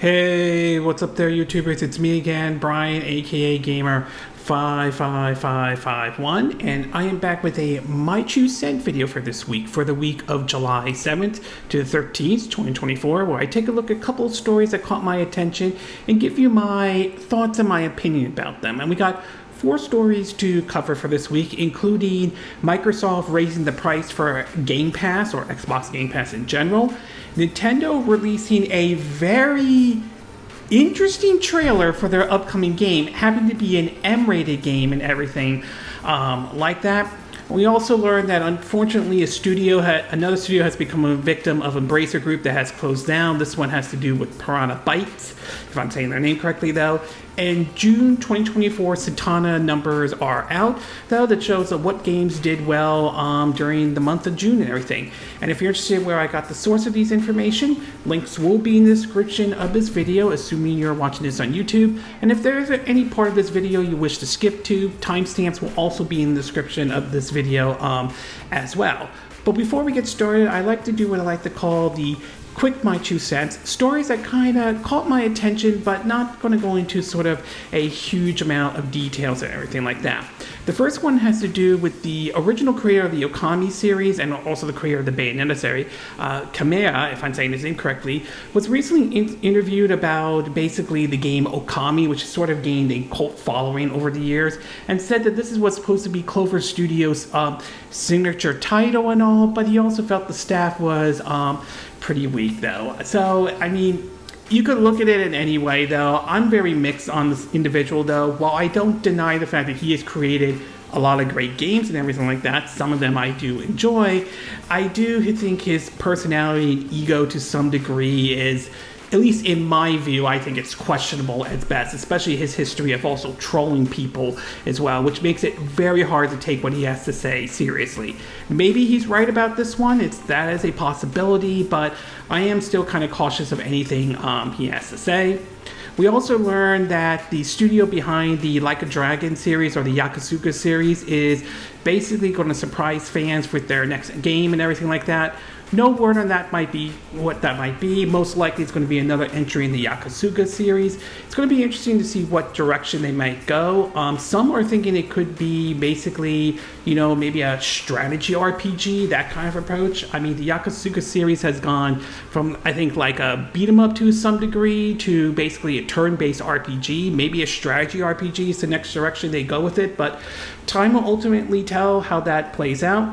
Hey, what's up there, YouTubers? It's me again, Brian, aka Gamer55551, and I am back with a My 2 Cent video for this week, for the week of July 7th to the 13th, 2024, where I take a look at a couple of stories that caught my attention and give you my thoughts and my opinion about them. And we got 4 stories to cover for this week, including Microsoft raising the price for Game Pass, or Xbox Game Pass in general, Nintendo releasing a very interesting trailer for their upcoming game, having to be an M-rated game and everything like that. We also learned that unfortunately another studio has become a victim of Embracer Group that has closed down. This one has to do with Piranha Bytes, if I'm saying their name correctly though. And June 2024 Circana numbers are out, though, that shows what games did well during the month of June and everything. And if you're interested in where I got the source of these information, links will be in the description of this video, assuming you're watching this on YouTube. And if there's any part of this video you wish to skip to, timestamps will also be in the description of this video as well. But before we get started, I like to do what I like to call the quick My 2 Cents, stories that kind of caught my attention, but not going to go into sort of a huge amount of details and everything like that. The first one has to do with the original creator of the Okami series and also the creator of the Bayonetta series, Kamea, if I'm saying his name correctly, was recently interviewed about basically the game Okami, which has sort of gained a cult following over the years, and said that this is what's supposed to be Clover Studios' signature title and all, but he also felt the staff was pretty weak though. So, I mean, you could look at it in any way though. I'm very mixed on this individual though. While I don't deny the fact that he has created a lot of great games and everything like that, some of them I do enjoy, I do think his personality and ego to some degree is, at least in my view, I think it's questionable at best, especially his history of also trolling people as well, which makes it very hard to take what he has to say seriously. Maybe he's right about this one, that is a possibility, but I am still kind of cautious of anything he has to say. We also learned that the studio behind the Like a Dragon series, or the Yakuza series, is basically going to surprise fans with their next game and everything like that. No word on what that might be. Most likely it's going to be another entry in the Yakuza series. It's going to be interesting to see what direction they might go. Some are thinking it could be basically, maybe a strategy RPG, that kind of approach. I mean, the Yakuza series has gone from, I think, like a beat 'em up to some degree to basically a turn-based RPG. Maybe a strategy RPG is the next direction they go with it, but time will ultimately tell how that plays out.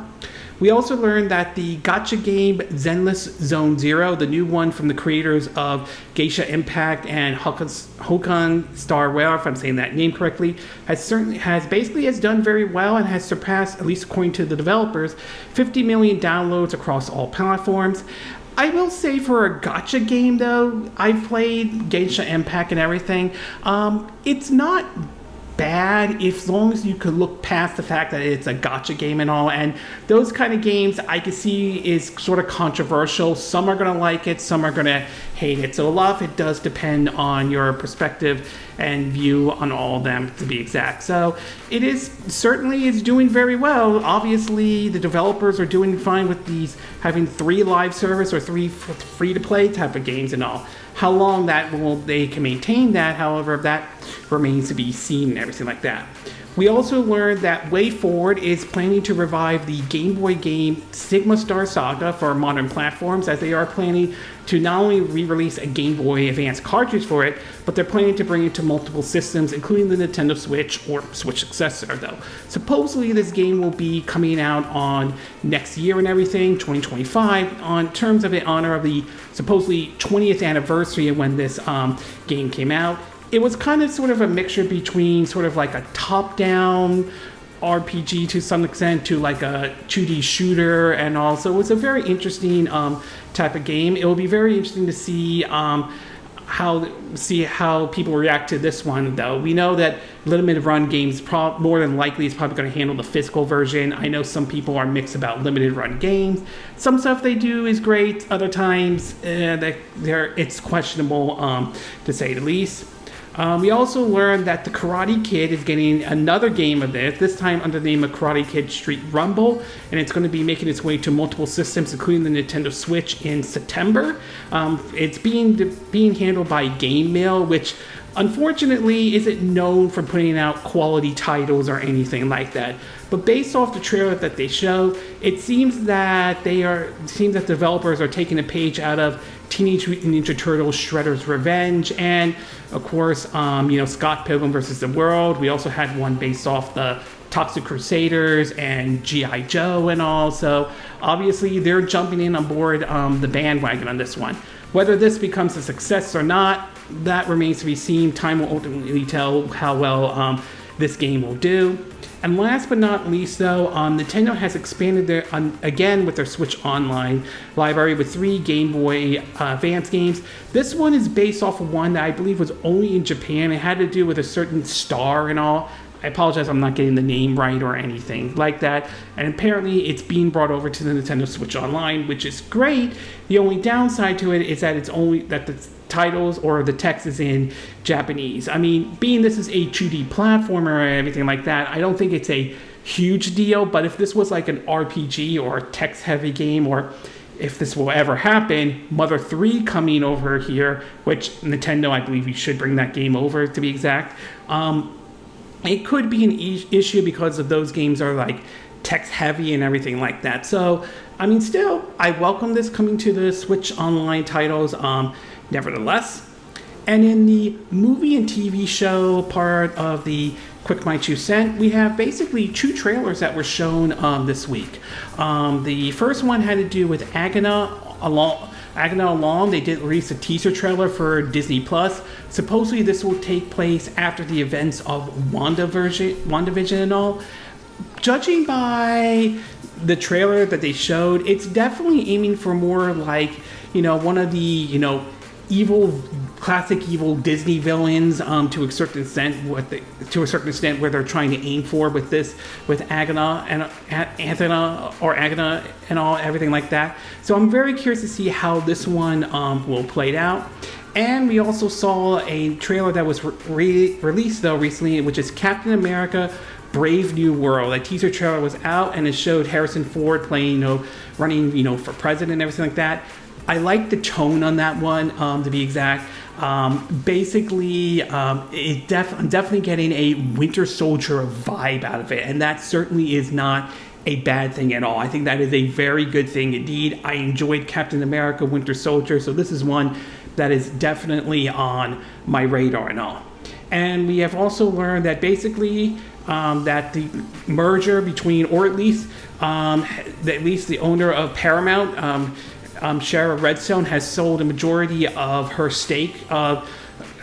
We also learned that the gacha game Zenless Zone Zero, the new one from the creators of Geisha Impact and Hokan Star Rail, if I'm saying that name correctly, has done very well and has surpassed, at least according to the developers, 50 million downloads across all platforms. I will say, for a gacha game though, I've played Geisha Impact and everything. It's not bad, as long as you could look past the fact that it's a gacha game and all, and those kind of games I can see is sort of controversial. Some are going to like it, some are going to hate it, so a lot of it does depend on your perspective and view on all of them, to be exact. So it is doing very well. Obviously the developers are doing fine with these having 3 live service or 3 free-to-play type of games and all. How long they can maintain that, however, that remains to be seen and everything like that. We also learned that WayForward is planning to revive the Game Boy game Sigma Star Saga for modern platforms, as they are planning to not only re-release a Game Boy Advance cartridge for it, but they're planning to bring it to multiple systems, including the Nintendo Switch or Switch successor though. Supposedly this game will be coming out on next year and everything, 2025, on terms of in honor of the supposedly 20th anniversary of when this game came out. It was kind of sort of a mixture between sort of like a top-down RPG to some extent to like a 2D shooter, and also it was a very interesting type of game. It will be very interesting to see how people react to this one though. We know that limited run games more than likely is probably going to handle the physical version. I know some people are mixed about limited run games. Some stuff they do is great, other times it's questionable to say the least. We also learned that the Karate Kid is getting another game of this time under the name of Karate Kid Street Rumble, and it's going to be making its way to multiple systems, including the Nintendo Switch in September. It's being handled by Game Mail, which unfortunately isn't known for putting out quality titles or anything like that. But based off the trailer that they show, it seems that developers are taking a page out of Teenage Mutant Ninja Turtles Shredder's Revenge, and of course, Scott Pilgrim vs. the World. We also had one based off the Toxic Crusaders and G.I. Joe and all. So obviously they're jumping in on board the bandwagon on this one. Whether this becomes a success or not, that remains to be seen. Time will ultimately tell how well this game will do. And last but not least, though, Nintendo has expanded again with their Switch Online library with 3 Game Boy Advance games. This one is based off of one that I believe was only in Japan. It had to do with a certain star and all. I apologize, I'm not getting the name right or anything like that. And apparently it's being brought over to the Nintendo Switch Online, which is great. The only downside to it is that the titles or the text is in Japanese. I mean, being this is a 2D platformer or everything like that, I don't think it's a huge deal. But if this was like an RPG or a text-heavy game, or if this will ever happen, Mother 3 coming over here, which Nintendo, I believe you should bring that game over to be exact, it could be an issue because of those games are like text heavy and everything like that. So, I mean, still, I welcome this coming to the Switch Online titles, nevertheless. And in the movie and TV show part of the Quick My 2 Cent, we have basically 2 trailers that were shown this week. The first one had to do with Agana Along. They did release a teaser trailer for Disney Plus. Supposedly this will take place after the events of WandaVision and all. Judging by the trailer that they showed, it's definitely aiming for more like, one of the, classic evil Disney villains to a certain extent where they're trying to aim for with Agana and all, everything like that. So I'm very curious to see how this one will play out. And we also saw a trailer that was released though recently, which is Captain America Brave New World. A teaser trailer was out and it showed Harrison Ford playing, running, for president and everything like that. I like the tone on that one, to be exact. Basically, I'm definitely getting a Winter Soldier vibe out of it, and that certainly is not a bad thing at all. I think that is a very good thing indeed. I enjoyed Captain America Winter Soldier, so this is one that is definitely on my radar and all. And we have also learned that basically that the merger between, or at least the owner of Paramount, Shara Redstone, has sold a majority of her stake to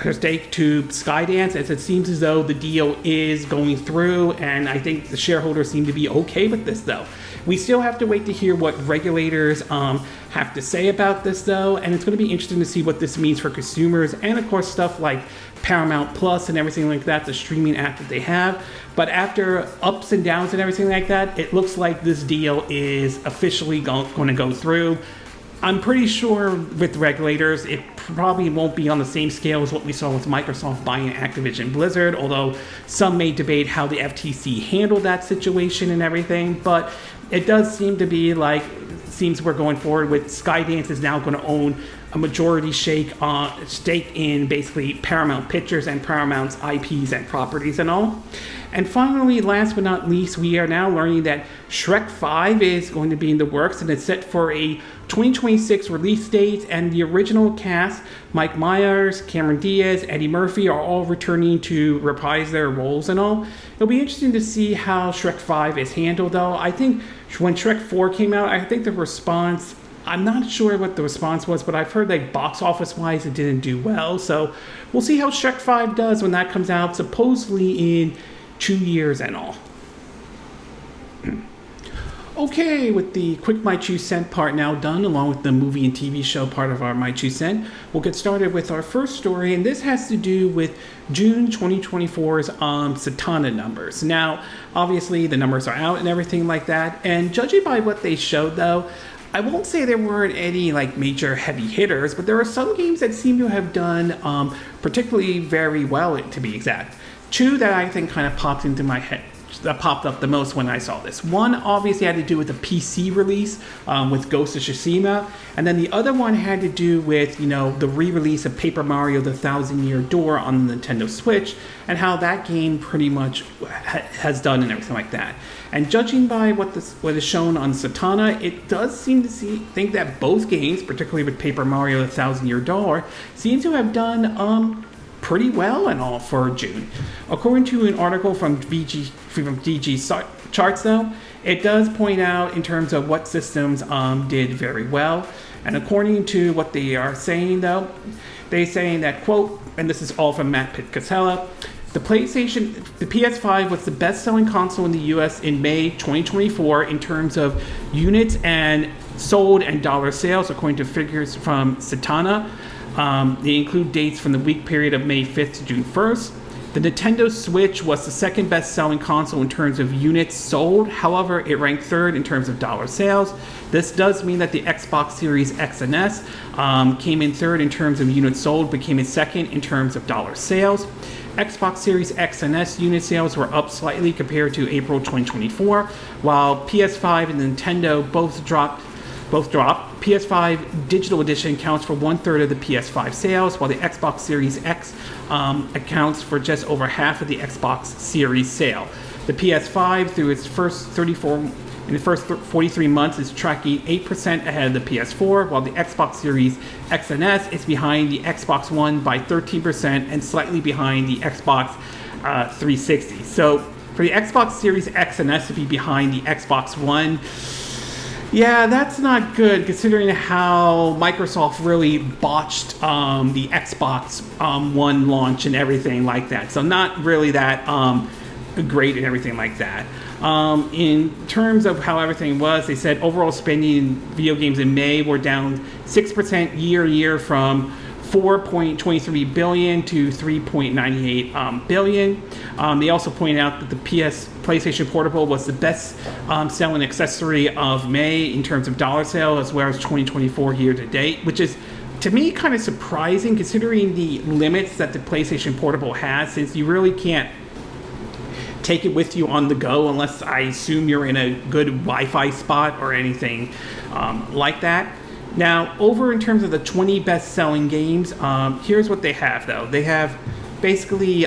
Skydance, as it seems as though the deal is going through, and I think the shareholders seem to be okay with this though. We still have to wait to hear what regulators have to say about this though, and it's going to be interesting to see what this means for consumers, and of course stuff like Paramount Plus and everything like that, the streaming app that they have. But after ups and downs and everything like that, it looks like this deal is officially going to go through. I'm pretty sure with regulators, it probably won't be on the same scale as what we saw with Microsoft buying Activision Blizzard, although some may debate how the FTC handled that situation and everything. But it does seem to be like, seems we're going forward with Skydance is now going to own a majority stake in basically Paramount Pictures and Paramount's IPs and properties and all. And finally, last but not least, we are now learning that Shrek 5 is going to be in the works, and it's set for a 2026 release date, and the original cast, Mike Myers, Cameron Diaz, Eddie Murphy, are all returning to reprise their roles and all. It'll be interesting to see how Shrek 5 is handled, though. I think when Shrek 4 came out, I think the response, I'm not sure what the response was, but I've heard that box office-wise it didn't do well, so we'll see how Shrek 5 does when that comes out, supposedly in 2 years and all. Okay, with the quick My 2 Cent part now done, along with the movie and TV show part of our My 2 Cent, we'll get started with our first story, and this has to do with June 2024's Circana numbers. Now, obviously, the numbers are out and everything like that, and judging by what they showed, though, I won't say there weren't any like major heavy hitters, but there are some games that seem to have done particularly very well, to be exact. Two that I think kind of popped into my head, that popped up the most when I saw this. One obviously had to do with the PC release with Ghost of Tsushima, and then the other one had to do with, you know, the re-release of Paper Mario: The Thousand Year Door on the Nintendo Switch, and how that game pretty much has done and everything like that. And judging by what is shown on Circana, it does seem to think that both games, particularly with Paper Mario: The Thousand Year Door, seem to have done pretty well and all for June. According to an article from DG Charts, though, it does point out in terms of what systems did very well. And according to what they are saying, though, they're saying that, quote, and this is all from Matt Pitkasella, the PS5 was the best-selling console in the US in May 2024 in terms of units and sold and dollar sales, according to figures from Circana. They include dates from the week period of May 5th to June 1st. The Nintendo Switch was the second best-selling console in terms of units sold. However, it ranked third in terms of dollar sales. This does mean that the Xbox Series X and S came in third in terms of units sold, but came in second in terms of dollar sales. Xbox Series X and S unit sales were up slightly compared to April 2024, while PS5 and Nintendo both dropped. PS5 Digital Edition accounts for 1/3 of the PS5 sales, while the Xbox Series X accounts for just over half of the Xbox Series sale. The PS5, through its first 43 months, is tracking 8% ahead of the PS4, while the Xbox Series X and S is behind the Xbox One by 13% and slightly behind the Xbox 360. So for the Xbox Series X and S to be behind the Xbox One, yeah, that's not good considering how Microsoft really botched the Xbox One launch and everything like that. So not really that great and everything like that. In terms of how everything was, they said overall spending in video games in May were down 6% year-to-year from $4.23 billion to $3.98 billion. They also pointed out that the PlayStation Portable was the best selling accessory of May in terms of dollar sale, as well as 2024 year to date, which is to me kind of surprising considering the limits that the PlayStation Portable has, since you really can't take it with you on the go unless I assume you're in a good Wi-Fi spot or anything like that. Now, over in terms of the 20 best-selling games, here's what they have, though. They have basically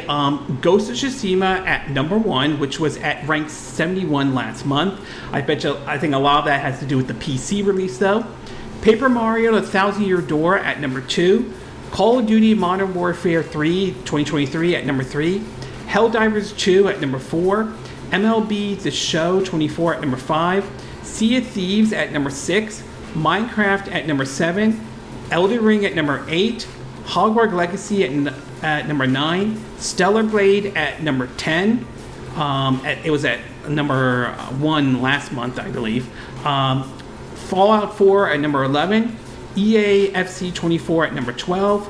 Ghost of Tsushima at number 1, which was at rank 71 last month. I think a lot of that has to do with the PC release, though. Paper Mario: The Thousand Year Door at number 2. Call of Duty Modern Warfare 3 2023 at number 3. Helldivers 2 at number 4. MLB The Show 24 at number 5. Sea of Thieves at number 6. Minecraft at number 7, Elden Ring at number 8, Hogwarts Legacy at number 9, Stellar Blade at number 10. It was at number 1 last month, I believe. Fallout 4 at number 11, EA FC 24 at number 12,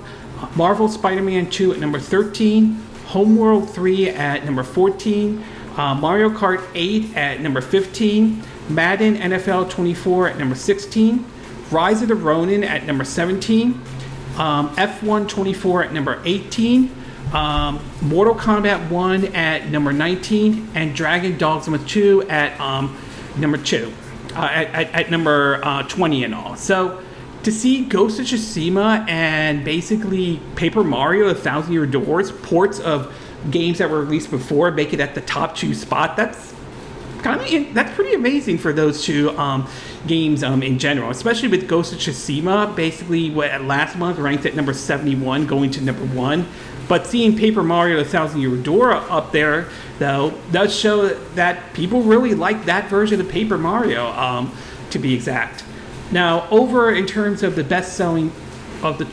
Marvel Spider-Man 2 at number 13, Homeworld 3 at number 14, Mario Kart 8 at number 15, Madden NFL 24 at number 16, Rise of the Ronin at number 17, F1 24 at number 18, Mortal Kombat 1 at number 19, and Dragon Dogma 2 at number 2, at number 20 and all. So to see Ghost of Tsushima and basically Paper Mario: The Thousand Year Doors, ports of games that were released before, make it at the top 2 spot, that's pretty amazing for those two games in general, especially with Ghost of Tsushima, basically last month ranked at number 71, going to number 1. But seeing Paper Mario: The Thousand Year Door up there, though, does show that people really like that version of Paper Mario, to be exact. Now, over in terms of the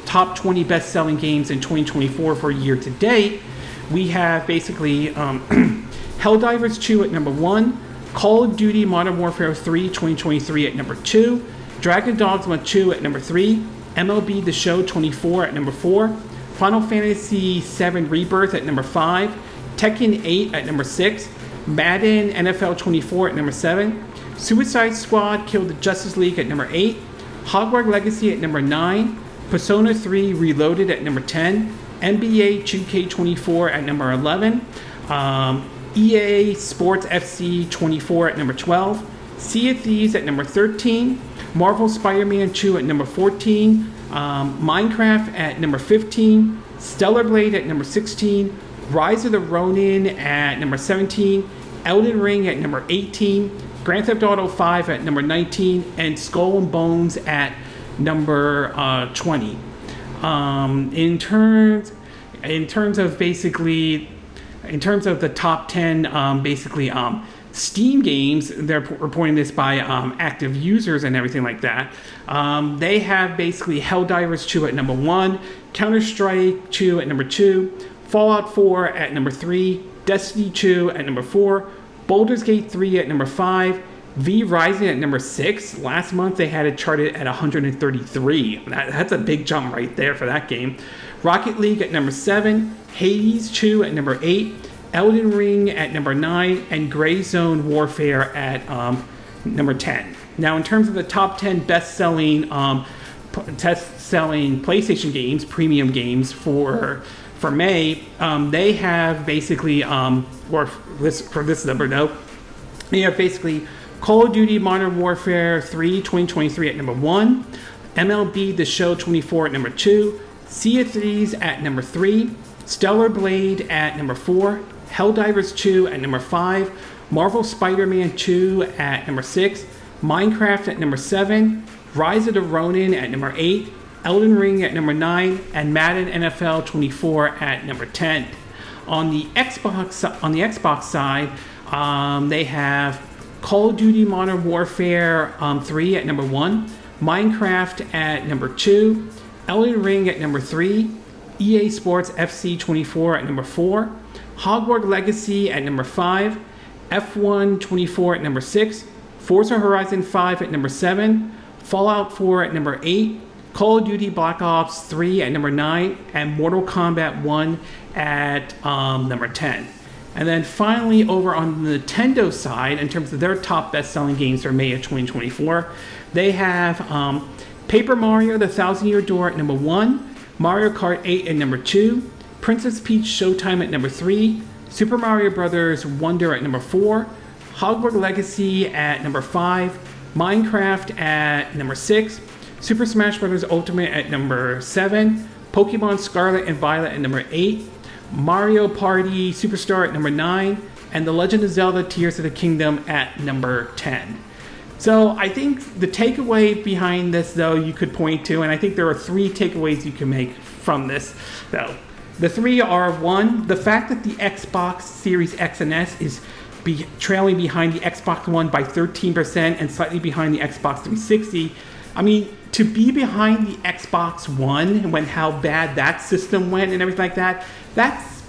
top 20 best-selling games in 2024 for year to date, we have basically Helldivers 2 at number 1, Call of Duty Modern Warfare 3 2023 at number 2, Dragon Dogma 2 at number 3, MLB The Show 24 at number 4, Final Fantasy VII Rebirth at number 5, Tekken 8 at number 6, Madden NFL 24 at number 7, Suicide Squad Kill the Justice League at number 8. Hogwarts Legacy at number 9. Persona 3 Reloaded at number 10. NBA 2K24 at number 11. EA Sports FC 24 at number 12. Sea of Thieves at number 13. Marvel Spider-Man 2 at number 14. Minecraft at number 15. Stellar Blade at number 16. Rise of the Ronin at number 17. Elden Ring at number 18. Grand Theft Auto 5 at number 19. And Skull and Bones at number 20. In terms of the top 10, Steam games, they're reporting this by active users and everything like that. They have basically Helldivers 2 at number 1, Counter-Strike 2 at number 2, Fallout 4 at number 3, Destiny 2 at number 4, Baldur's Gate 3 at number 5, V Rising at number 6. Last month they had it charted at 133. That's a big jump right there for that game. Rocket League at number 7, Hades 2 at number 8, Elden Ring at number 9, and Gray Zone Warfare at number 10. Now, in terms of the top 10 best-selling PlayStation games, premium games for May, they have basically, for this number, no, they have basically Call of Duty Modern Warfare 3 2023 at number 1, MLB The Show 24 at number 2, Sea of Thieves at number 3, Stellar Blade at number 4, Helldivers 2 at number 5, Marvel Spider-Man 2 at number 6, Minecraft at number 7, Rise of the Ronin at number 8, Elden Ring at number 9, and Madden NFL 24 at number 10. On the Xbox side, they have Call of Duty Modern Warfare 3 at number 1, Minecraft at number 2, Elden Ring at number 3, EA Sports FC 24 at number 4, Hogwarts Legacy at number 5, F1 24 at number 6, Forza Horizon 5 at number 7, Fallout 4 at number 8, Call of Duty Black Ops 3 at number 9, and Mortal Kombat 1 at number 10. And then finally, over on the Nintendo side, in terms of their top best-selling games for May of 2024, they have Paper Mario: The Thousand Year Door at number 1, Mario Kart 8 at number 2, Princess Peach Showtime at number 3, Super Mario Bros. Wonder at number 4, Hogwarts Legacy at number 5, Minecraft at number 6, Super Smash Bros. Ultimate at number 7, Pokemon Scarlet and Violet at number 8, Mario Party Superstar at number 9, and The Legend of Zelda Tears of the Kingdom at number 10. So I think the takeaway behind this, though, you could point to, and I think there are 3 takeaways you can make from this, though. The 3 are, 1, the fact that the Xbox Series X and S is trailing behind the Xbox One by 13% and slightly behind the Xbox 360. I mean, to be behind the Xbox One when how bad that system went and everything like that, that's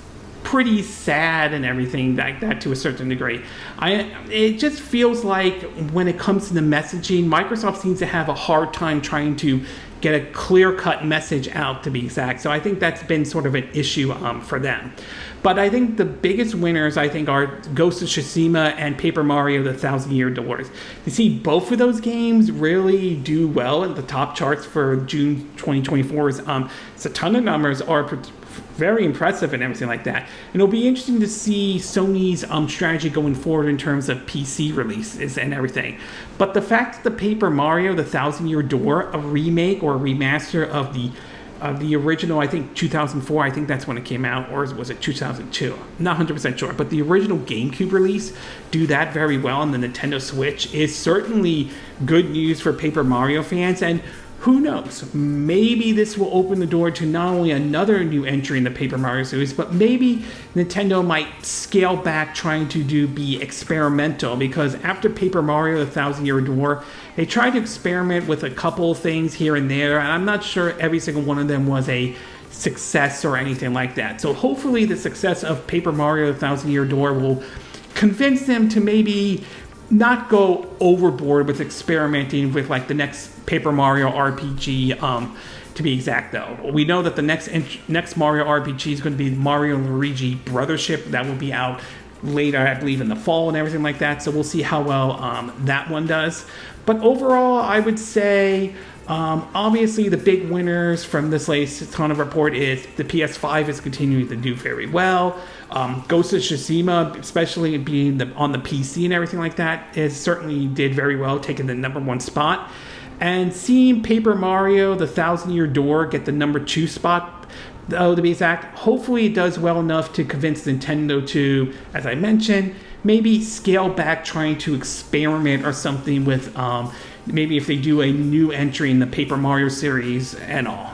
pretty sad and everything like that to a certain degree. It just feels like when it comes to the messaging, Microsoft seems to have a hard time trying to get a clear-cut message out, to be exact. So I think that's been sort of an issue for them. But I think the biggest winners, I think, are Ghost of Tsushima and Paper Mario: The Thousand Year Doors. You see both of those games really do well in the top charts for June 2024. It's a ton of numbers are very impressive and everything like that. And it'll be interesting to see Sony's strategy going forward in terms of PC releases and everything. But the fact that the Paper Mario: The Thousand Year Door, a remake or a remaster of the original, I think 2004, I think that's when it came out, or was it 2002? I'm not 100% sure, but the original GameCube release do that very well on the Nintendo Switch is certainly good news for Paper Mario fans. And who knows, maybe this will open the door to not only another new entry in the Paper Mario series, but maybe Nintendo might scale back trying to be experimental, because after Paper Mario: The Thousand Year Door, they tried to experiment with a couple things here and there, and I'm not sure every single one of them was a success or anything like that. So hopefully the success of Paper Mario: The Thousand Year Door will convince them to maybe not go overboard with experimenting with like the next Paper Mario RPG. To be exact, though, we know that the next Mario RPG is going to be Mario and Luigi Brothership. That will be out later, I believe, in the fall and everything like that. So we'll see how well that one does. But overall, I would say, obviously, the big winners from this latest ton of report is the PS5 is continuing to do very well. Ghost of Tsushima, especially being on the PC and everything like that, is certainly did very well, taking the #1 spot. And seeing Paper Mario, the Thousand Year Door, get the #2 spot, though, to be exact, hopefully it does well enough to convince Nintendo to, as I mentioned, maybe scale back trying to experiment or something with maybe if they do a new entry in the Paper Mario series and all.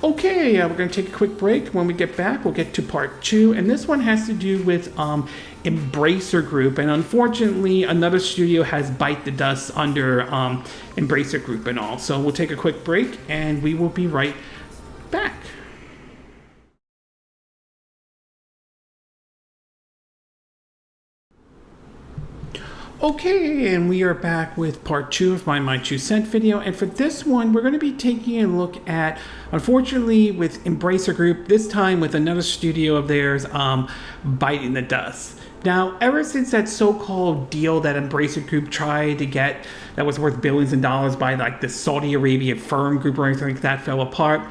Okay, we're going to take a quick break. When we get back, we'll get to part 2. And this one has to do with Embracer Group. And unfortunately, another studio has bite the dust under Embracer Group and all. So we'll take a quick break, and we will be right back. Okay, and we are back with part 2 of my 2 cent video, and for this one we're going to be taking a look at, unfortunately, with Embracer Group, this time with another studio of theirs biting the dust. Now, ever since that so-called deal that Embracer Group tried to get that was worth billions of dollars by like the Saudi Arabia firm group or anything like that fell apart,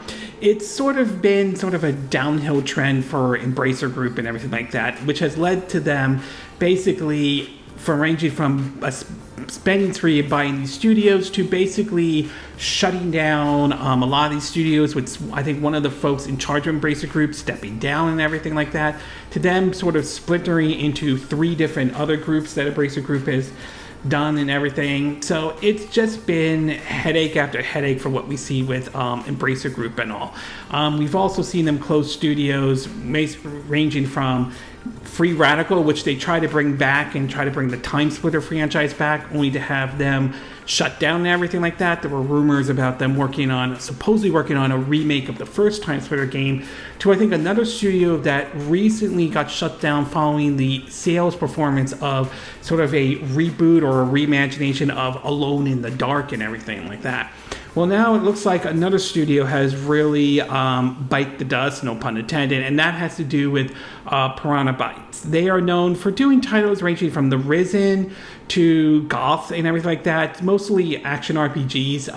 it's sort of been a downhill trend for Embracer Group and everything like that, which has led to them basically ranging from a spending spree of buying these studios to basically shutting down a lot of these studios, with I think one of the folks in charge of Embracer Group stepping down and everything like that, to them sort of splintering into 3 different other groups that Embracer Group has done and everything. So it's just been headache after headache for what we see with Embracer Group and all. We've also seen them close studios ranging from Free Radical, which they try to bring back and try to bring the Time Splitter franchise back, only to have them shut down and everything like that. There were rumors about them supposedly working on a remake of the first Time Splitter game, to I think another studio that recently got shut down following the sales performance of sort of a reboot or a reimagination of Alone in the Dark and everything like that. Well, now it looks like another studio has really bite the dust, no pun intended, and that has to do with Piranha Bytes. They are known for doing titles ranging from The Risen to Goth and everything like that, mostly action RPGs.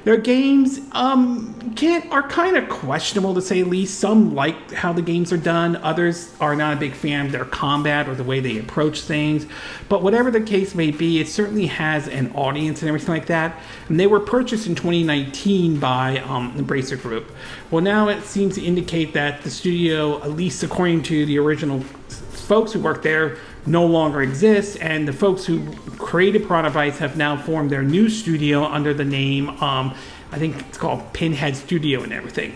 Their games are kind of questionable, to say the least. Some like how the games are done. Others are not a big fan of their combat or the way they approach things. But whatever the case may be, it certainly has an audience and everything like that. And they were purchased in 2019 by Embracer Group. Well, now it seems to indicate that the studio, at least according to the original folks who worked there, no longer exists, and the folks who created Piranha Bytes have now formed their new studio under the name, I think it's called Pinhead Studio and everything.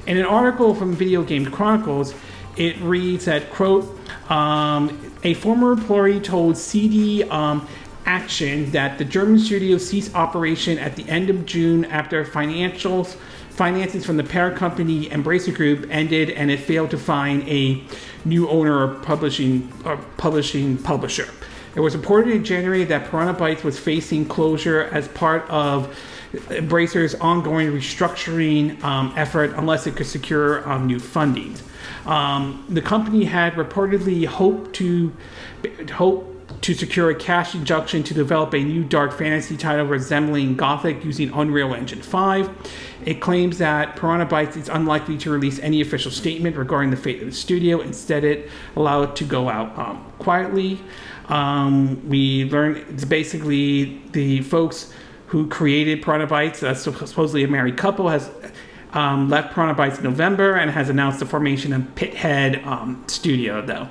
In an article from Video Game Chronicles, it reads that, quote, a former employee told CD Action that the German studio ceased operation at the end of June after financings from the parent company Embracer Group ended, and it failed to find a new owner or publishing publisher. It was reported in January that Piranha Bytes was facing closure as part of Embracer's ongoing restructuring effort unless it could secure new funding. The company had reportedly hoped to secure a cash injection to develop a new dark fantasy title resembling Gothic using Unreal Engine 5. It claims that Piranha Bytes is unlikely to release any official statement regarding the fate of the studio. Instead, it allowed it to go out quietly. We learned it's basically the folks who created Piranha Bytes, supposedly a married couple, has left Piranha Bytes in November and has announced the formation of Pithead Studio, though.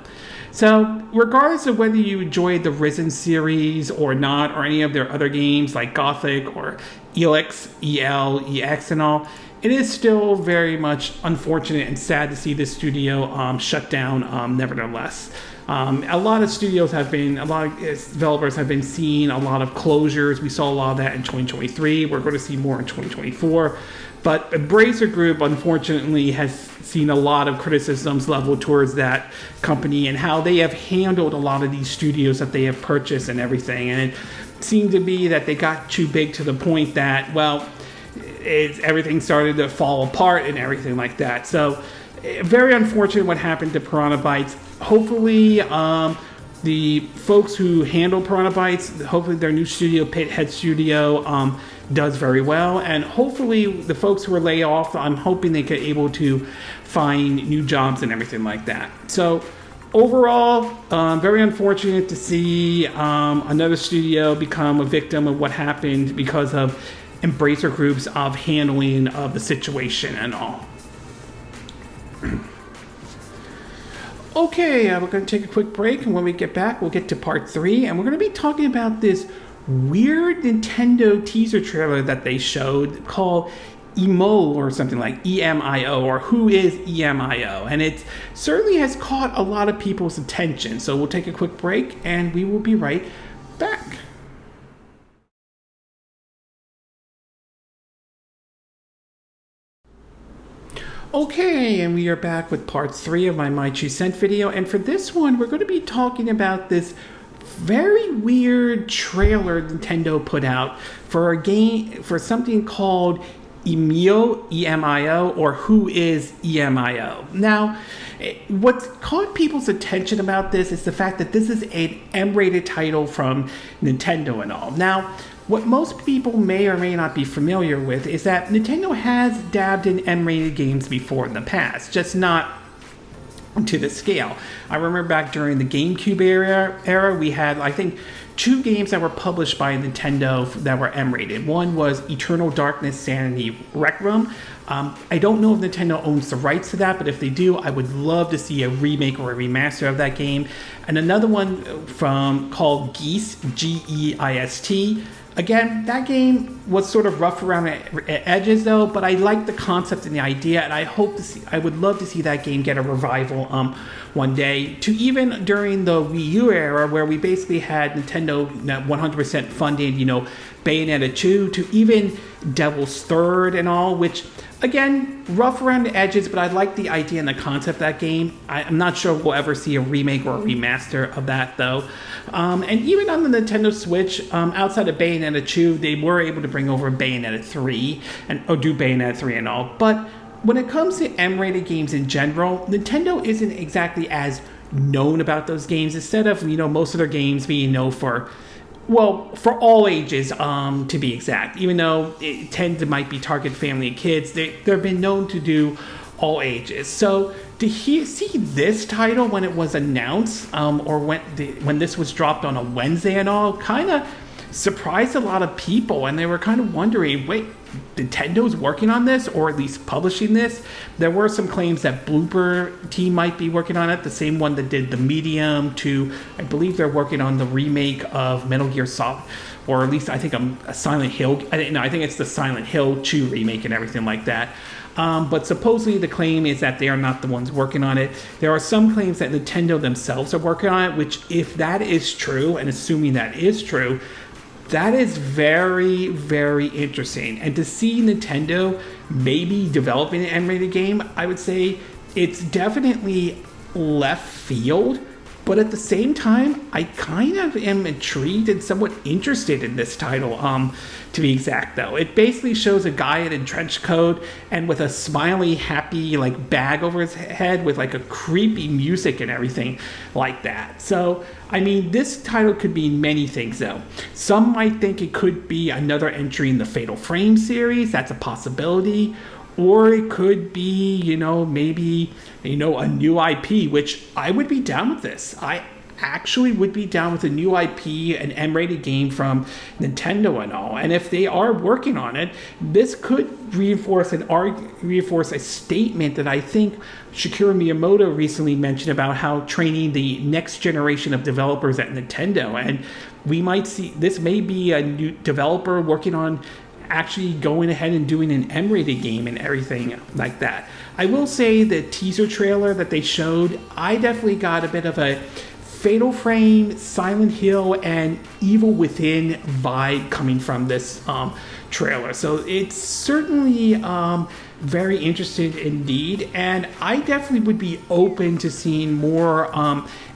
So, regardless of whether you enjoyed the Risen series or not, or any of their other games like Gothic or Aulx, ELEX and all, it is still very much unfortunate and sad to see this studio shut down, nevertheless. A lot of developers have been seeing a lot of closures. We saw a lot of that in 2023. We're going to see more in 2024. But Embracer Group, unfortunately, has seen a lot of criticisms leveled towards that company and how they have handled a lot of these studios that they have purchased and everything. And it seemed to be that they got too big to the point that, well, everything started to fall apart and everything like that. So very unfortunate what happened to Piranha Bytes. Hopefully, the folks who handle Piranha Bytes, hopefully their new studio, Pithead Studio, does very well. And hopefully the folks who are laid off, I'm hoping they get able to find new jobs and everything like that. So overall, very unfortunate to see another studio become a victim of what happened because of Embracer Group's handling of the situation and all. Okay, we're going to take a quick break, and when we get back, we'll get to part 3, and we're going to be talking about this weird Nintendo teaser trailer that they showed called Emio, or something like EMIO, or Who is EMIO? And it certainly has caught a lot of people's attention. So we'll take a quick break, and we will be right back. Okay, and we are back with part 3 of my 2 cent video, and for this one, we're going to be talking about this very weird trailer Nintendo put out for a game, for something called Emio, EMIO, or Who is EMIO? Now, what's caught people's attention about this is the fact that this is an M-rated title from Nintendo and all. Now, what most people may or may not be familiar with is that Nintendo has dabbed in M-rated games before in the past, just not to the scale. I remember back during the GameCube era, we had, I think, 2 games that were published by Nintendo that were M-rated. One was Eternal Darkness Sanity Rec Room. I don't know if Nintendo owns the rights to that, but if they do, I would love to see a remake or a remaster of that game. And another one called Geist, Geist. Again, that game was sort of rough around the edges, though, but I like the concept and the idea, and I would love to see that game get a revival one day. To even during the Wii U era, where we basically had Nintendo 100% funded, Bayonetta 2, to even Devil's Third and all, which, again, rough around the edges, but I like the idea and the concept of that game. I'm not sure we'll ever see a remake or a remaster of that, though. And even on the Nintendo Switch, outside of Bayonetta 2, they were able to bring over Bayonetta 3, or do Bayonetta 3 and all. But when it comes to M-rated games in general, Nintendo isn't exactly as known about those games. Instead of, most of their games being known for all ages, to be exact. Even though it might be target family and kids, they've been known to do all ages. So to see this title when it was announced, or when this was dropped on a Wednesday and all, kind of surprised a lot of people, and they were kind of wondering, wait, Nintendo's working on this, or at least publishing this? There were some claims that Blooper team might be working on it, the same one that did the Medium 2. I believe they're working on the remake of Metal Gear Solid, or at least I think a Silent Hill. I think it's the Silent Hill 2 remake and everything like that. But supposedly the claim is that they are not the ones working on it. There are some claims that Nintendo themselves are working on it, which, if that is true, and assuming that is true, that is very, very interesting. And to see Nintendo maybe developing an M-rated game, I would say it's definitely left field. But at the same time, I kind of am intrigued and somewhat interested in this title, to be exact, though. It basically shows a guy in a trench coat and with a smiley, happy, bag over his head with, a creepy music and everything like that. So, this title could mean many things, though. Some might think it could be another entry in the Fatal Frame series. That's a possibility. Or it could be, maybe, a new IP, which I would be down with this. I actually would be down with a new IP, an M-rated game from Nintendo and all. And if they are working on it, this could reinforce a statement that I think Shigeru Miyamoto recently mentioned about how training the next generation of developers at Nintendo. And we might see, this may be a new developer working on actually going ahead and doing an M-rated game and everything like that. I will say the teaser trailer that they showed, I definitely got a bit of a Fatal Frame, Silent Hill, and Evil Within vibe coming from this trailer. So it's certainly very interesting indeed, and I definitely would be open to seeing more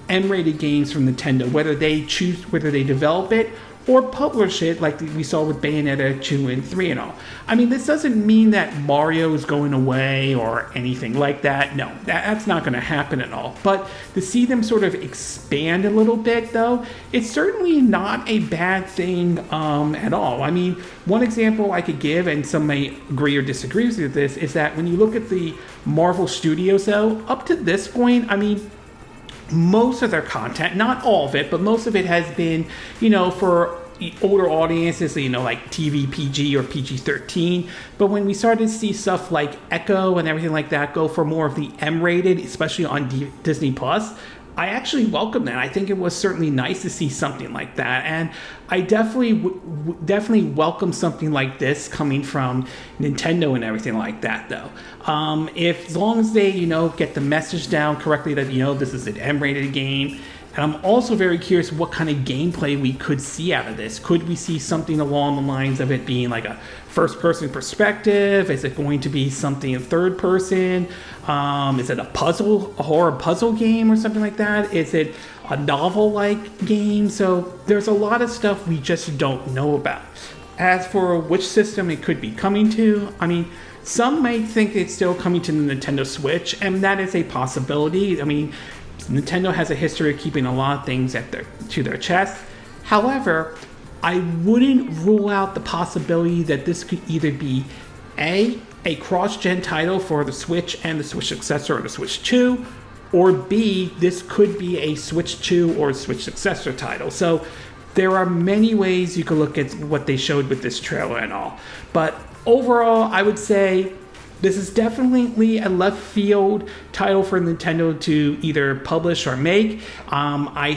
M-rated games from Nintendo, whether they develop it or publish it like we saw with Bayonetta 2 and 3 and all. I mean, this doesn't mean that Mario is going away or anything like that. No, that's not going to happen at all. But to see them sort of expand a little bit, though, it's certainly not a bad thing at all. I mean, one example I could give, and some may agree or disagree with this, is that when you look at the Marvel Studios, though, up to this point, I mean, most of their content, not all of it, but most of it has been, for older audiences, like TV PG or PG-13. But when we started to see stuff like Echo and everything like that go for more of the M-rated, especially on Disney Plus, I actually welcome that. I think it was certainly nice to see something like that, and I definitely welcome something like this coming from Nintendo and everything like that, though. If as long as they, get the message down correctly that this is an M-rated game. And I'm also very curious what kind of gameplay we could see out of this. Could we see something along the lines of it being like a first-person perspective? Is it going to be something in third person? Is it a horror puzzle game or something like that? Is it a novel-like game? So there's a lot of stuff we just don't know about. As for which system it could be coming to, I mean, some might think it's still coming to the Nintendo Switch, and that is a possibility. I mean, Nintendo has a history of keeping a lot of things to their chest. However, I wouldn't rule out the possibility that this could either be a cross-gen title for the Switch and the Switch successor or the Switch 2, or B, this could be a Switch 2 or Switch successor title. So there are many ways you could look at what they showed with this trailer and all. But overall, I would say this is definitely a left field title for Nintendo to either publish or make. But at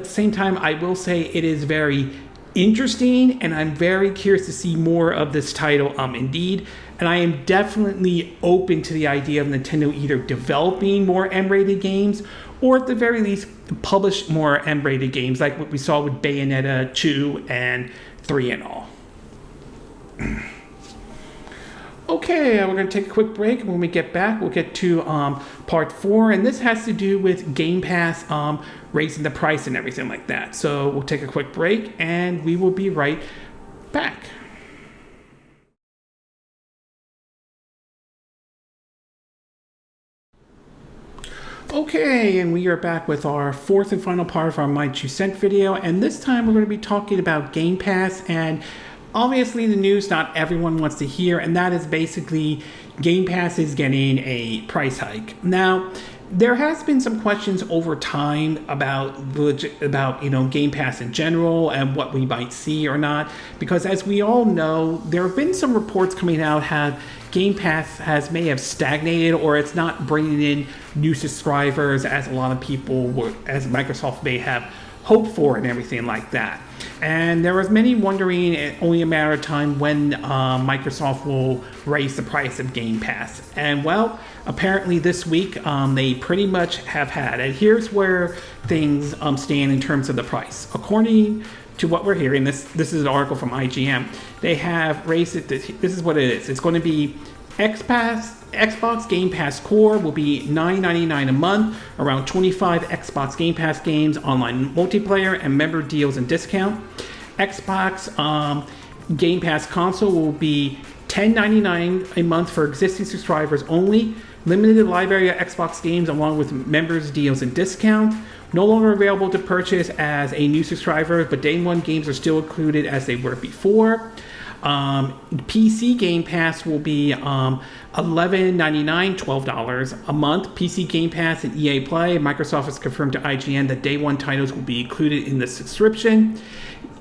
the same time, I will say it is very interesting, and I'm very curious to see more of this title. Indeed, and I am definitely open to the idea of Nintendo either developing more M-rated games, or at the very least publish more M-rated games, like what we saw with Bayonetta 2 and 3 and all. Okay, we're going to take a quick break, and when we get back, we'll get to part 4, and this has to do with Game Pass raising the price and everything like that. So we'll take a quick break, and we will be right back. Okay, and we are back with our fourth and final part of our My 2 Cent video, and this time we're going to be talking about Game Pass, and obviously the news not everyone wants to hear, and that is basically Game Pass is getting a price hike. Now, there has been some questions over time about Game Pass in general and what we might see or not, because as we all know, there have been some reports coming out how Game Pass may have stagnated, or it's not bringing in new subscribers as a lot of people as Microsoft may have hoped for and everything like that. And there was many wondering only a matter of time when Microsoft will raise the price of Game Pass. And well, apparently this week they pretty much have had. And here's where things stand in terms of the price. According to what we're hearing, this is an article from IGN, they have raised it. This is what it is. It's going to be Xbox Game Pass Core will be $9.99 a month, around 25 Xbox Game Pass games, online multiplayer, and member deals and discount. Xbox Game Pass Console will be $10.99 a month for existing subscribers only. Limited library of Xbox games along with members deals and discount. No longer available to purchase as a new subscriber, but day one games are still included as they were before. PC Game Pass will be $11.99, $12 a month. PC Game Pass and EA Play. Microsoft has confirmed to IGN that day one titles will be included in the subscription.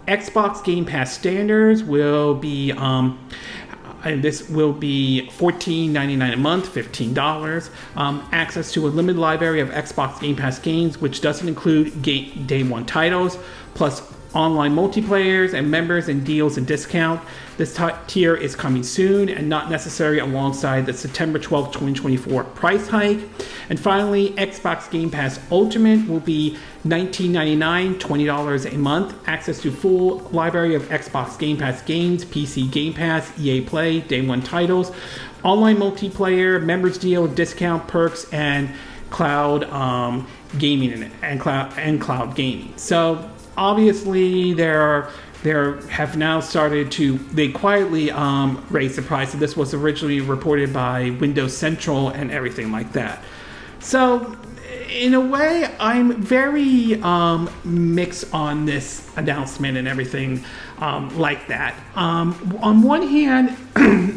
Xbox Game Pass Standards will be this will be $14.99 a month, $15. Access to a limited library of Xbox Game Pass games, which doesn't include day one titles, plus online multiplayers and members and deals and discount. This tier is coming soon and not necessary alongside the September 12, 2024 price hike. And finally, Xbox Game Pass Ultimate will be $19.99, $20 a month. Access to full library of Xbox Game Pass games, PC Game Pass, EA Play, day one titles, online multiplayer, members deal, discount, perks, and cloud gaming and cloud gaming. So obviously there have now started to, they quietly raise the price. And this was originally reported by Windows Central and everything like that. So in a way, I'm very mixed on this announcement and everything like that. On one hand,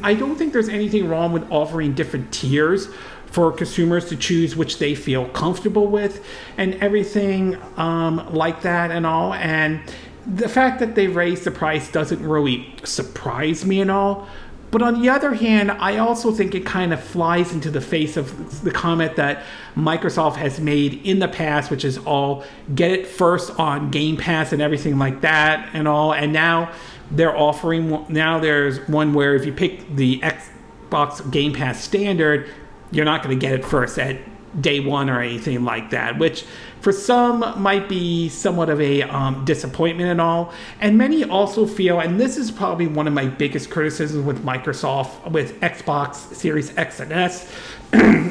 I don't think there's anything wrong with offering different tiers for consumers to choose which they feel comfortable with and everything like that and all. And the fact that they raised the price doesn't really surprise me at all. But on the other hand, I also think it kind of flies into the face of the comment that Microsoft has made in the past, which is all get it first on Game Pass and everything like that and all. And now they're offering, now there's one where if you pick the Xbox Game Pass standard, you're not going to get it first at day one or anything like that, which for some might be somewhat of a disappointment and all. And many also feel, and this is probably one of my biggest criticisms with Microsoft, with Xbox Series X and S,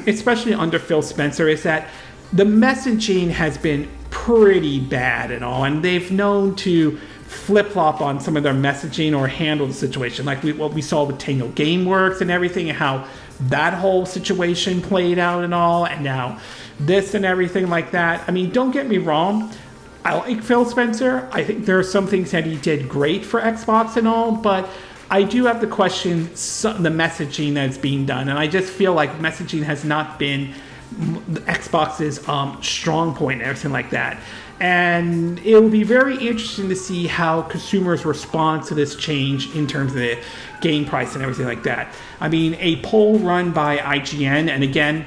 especially under Phil Spencer, is that the messaging has been pretty bad and all, and they've known to flip-flop on some of their messaging or handle the situation, like what we saw with Tango Gameworks and everything, and how that whole situation played out and all, and now this and everything like that. I mean, don't get me wrong, I like Phil Spencer. I think there are some things that he did great for Xbox and all, but I do have to question the messaging that's being done, and I just feel like messaging has not been Xbox's strong point and everything like that. And it will be very interesting to see how consumers respond to this change in terms of the game price and everything like that. I mean, a poll run by IGN, and again,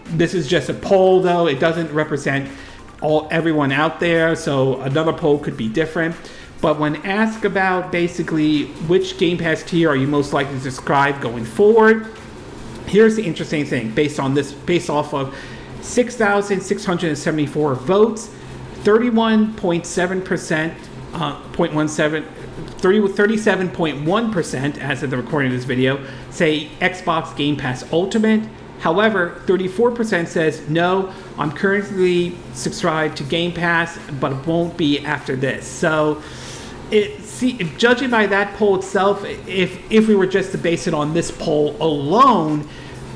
this is just a poll though, it doesn't represent everyone out there, so another poll could be different. But when asked about basically which Game Pass tier are you most likely to subscribe going forward, here's the interesting thing. Based off of 6,674 votes, 37.1% as of the recording of this video say Xbox Game Pass Ultimate. However, 34% says no, I'm currently subscribed to Game Pass, but it won't be after this. So, judging by that poll itself, if we were just to base it on this poll alone,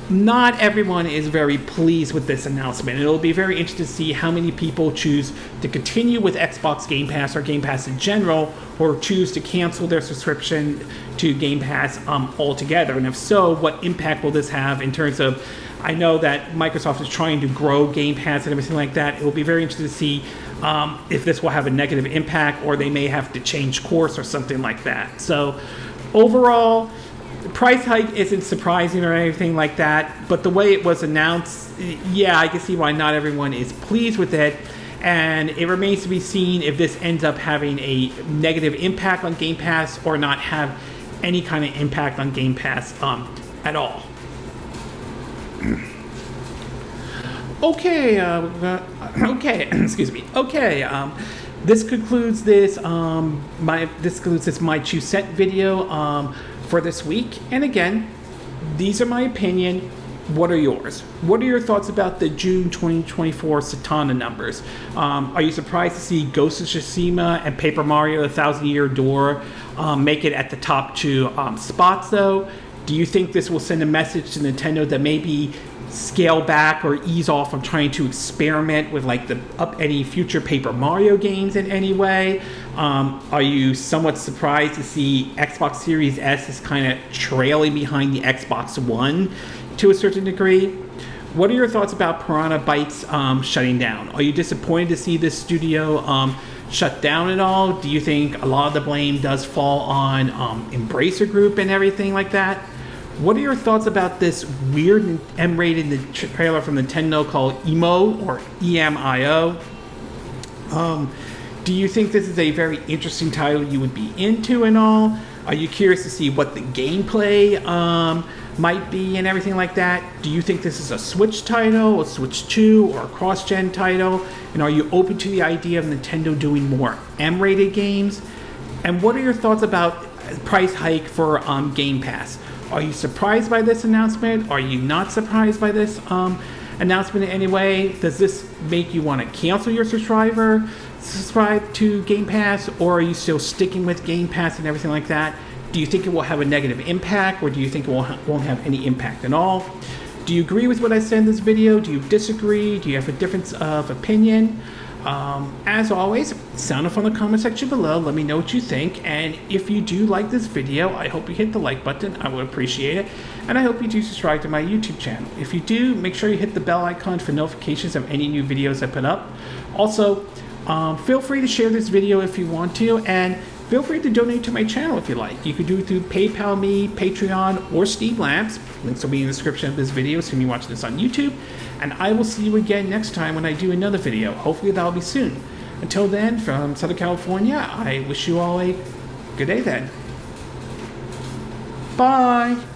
not everyone is very pleased with this announcement. It'll be very interesting to see how many people choose to continue with Xbox Game Pass or Game Pass in general, or choose to cancel their subscription to Game Pass altogether. And if so, what impact will this have in terms of, I know that Microsoft is trying to grow Game Pass and everything like that. It will be very interesting to see if this will have a negative impact, or they may have to change course or something like that. So overall, the price hike isn't surprising or anything like that, but the way it was announced, yeah, I can see why not everyone is pleased with it, and it remains to be seen if this ends up having a negative impact on Game Pass or not have any kind of impact on Game Pass at all. Okay, excuse me. Okay, this concludes this my 2 cent video for this week. And again, these are my opinion. What are yours? What are your thoughts about the June 2024 Circana numbers? Are you surprised to see Ghost of Tsushima and Paper Mario: The Thousand Year Door make it at the top 2 spots though? Do you think this will send a message to Nintendo that maybe scale back or ease off from trying to experiment with like any future Paper Mario games in any way? Are you somewhat surprised to see Xbox Series S is kind of trailing behind the Xbox One to a certain degree? What are your thoughts about Piranha Bytes shutting down? Are you disappointed to see this studio shut down at all? Do you think a lot of the blame does fall on Embracer Group and everything like that? What are your thoughts about this weird M-rated trailer from Nintendo called Emio, or EMIO? Do you think this is a very interesting title you would be into and all? Are you curious to see what the gameplay might be and everything like that? Do you think this is a Switch title, a Switch 2, or a cross-gen title? And are you open to the idea of Nintendo doing more M-rated games? And what are your thoughts about price hike for Game Pass? Are you surprised by this announcement? Are you not surprised by this announcement in any way? Does this make you want to cancel your subscribe to Game Pass, or are you still sticking with Game Pass and everything like that? Do you think it will have a negative impact, or do you think it won't have any impact at all? Do you agree with what I said in this video? Do you disagree? Do you have a difference of opinion? As always, sound off on the comment section below. Let me know what you think. And if you do like this video, I hope you hit the like button. I would appreciate it. And I hope you do subscribe to my YouTube channel. If you do, make sure you hit the bell icon for notifications of any new videos I put up. Also, feel free to share this video if you want to, and feel free to donate to my channel if you like. You could do it through PayPal me, Patreon, or Steve Labs. Links will be in the description of this video, so you watch this on YouTube. And I will see you again next time when I do another video. Hopefully that'll be soon. Until then, from Southern California, I wish you all a good day then. Bye!